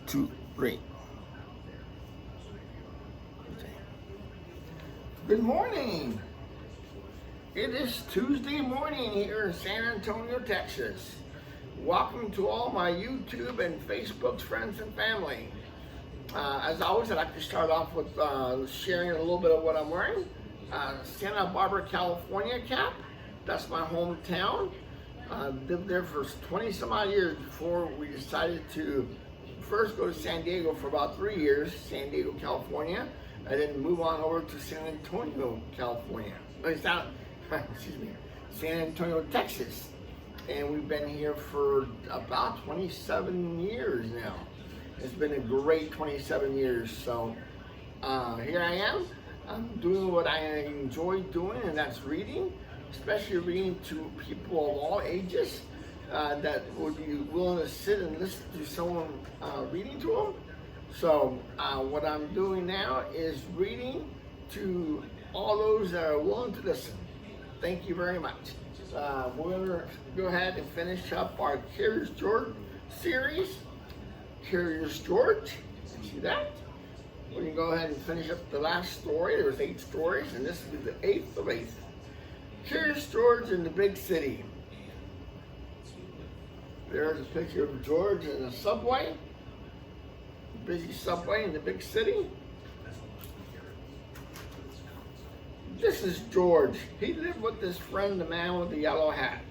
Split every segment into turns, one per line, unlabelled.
2, 3. Good morning. It is Tuesday morning here in San Antonio, Texas. Welcome to all my YouTube and Facebook friends and family. As always, I'd like to start off with sharing a little bit of what I'm wearing. Santa Barbara, California cap. That's my hometown. Lived there for 20 some odd years before we decided to first go to San Diego for about 3 years, San Diego, California, and then move on over to San Antonio, California. San Antonio, Texas. And we've been here for about 27 years now. It's been a great 27 years. So here I am. I'm doing what I enjoy doing, and that's reading, especially reading to people of all ages that would be willing to sit and listen to someone reading to them. So what I'm doing now is reading to all those that are willing to listen. Thank you very much. We're going to go ahead and finish up our Curious George series. Curious George, see that? We're going to go ahead and finish up the last story. There was 8 stories, and this is the 8th of 8th. Curious George in the big city. There's a picture of George in a subway. Busy subway in the big city. This is George. He lived with his friend, the man with the yellow hat.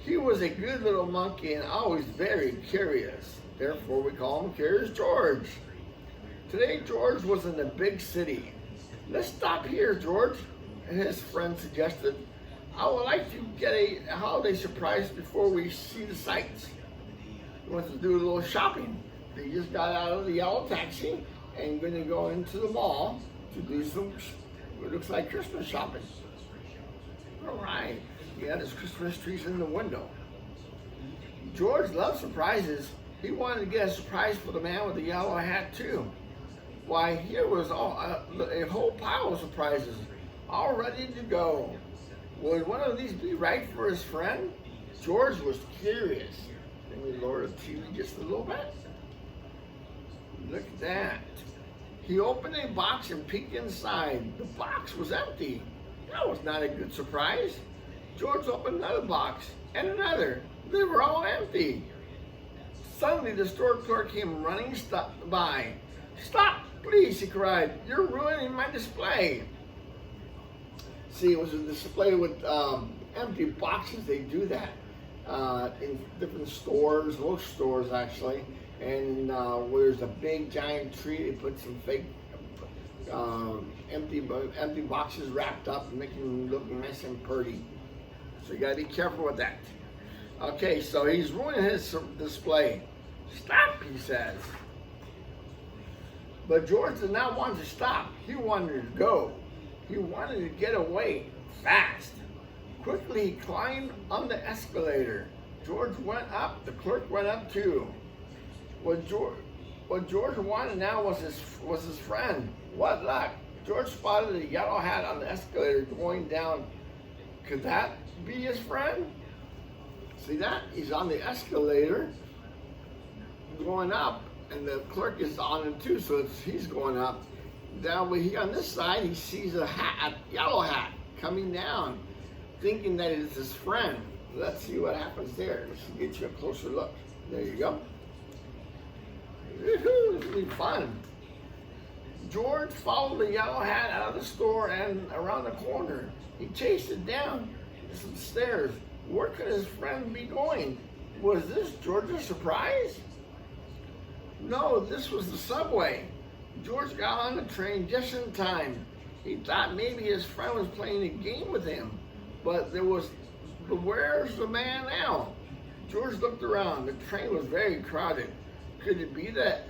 He was a good little monkey and always very curious. Therefore, we call him Curious George. Today, George was in the big city. Let's stop here, George, his friend suggested. I would like to get a holiday surprise before we see the sights. He wants to do a little shopping. He just got out of the yellow taxi and going to go into the mall to do some, it looks like Christmas shopping. All right, he had his Christmas trees in the window. George loves surprises. He wanted to get a surprise for the man with the yellow hat too. Why, here was a whole pile of surprises, all ready to go. Would one of these be right for his friend? George was curious. Let me lower the TV just a little bit. Look at that. He opened a box and peeked inside. The box was empty. That was not a good surprise. George opened another box and another. They were all empty. Suddenly, the store clerk came running by. "Stop, please," he cried. "You're ruining my display." See, it was a display with empty boxes. They do that in different stores, most stores actually. And where there's a big giant tree, they put some fake empty boxes wrapped up, making them look nice and pretty. So you gotta be careful with that. Okay, so he's ruining his display. "Stop," he says. But George did not want to stop. He wanted to go. He wanted to get away fast. Quickly, he climbed on the escalator. George went up. The clerk went up too. What George wanted now was his friend. What luck! George spotted a yellow hat on the escalator going down. Could that be his friend? See that? He's on the escalator going up, and the clerk is on it too, so he's going up. Down on this side, he sees a yellow hat coming down, thinking that it's his friend. Let's see what happens there. Let's get you a closer look. There you go. Woohoo, this will be fun. George followed the yellow hat out of the store and around the corner. He chased it down some stairs. Where could his friend be going? Was this George's surprise? No, this was the subway. George got on the train just in time. He thought maybe his friend was playing a game with him, but where's the man now? George looked around. The train was very crowded. Could it be that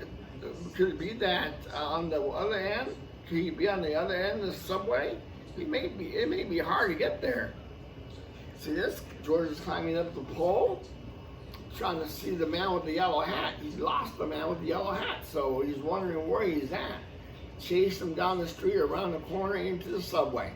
on the other end? Could he be on the other end of the subway? It may be hard to get there. See this? George is climbing up the pole, trying to see the man with the yellow hat. He's lost the man with the yellow hat, so he's wondering where he's at. Chased him down the street, around the corner, into the subway.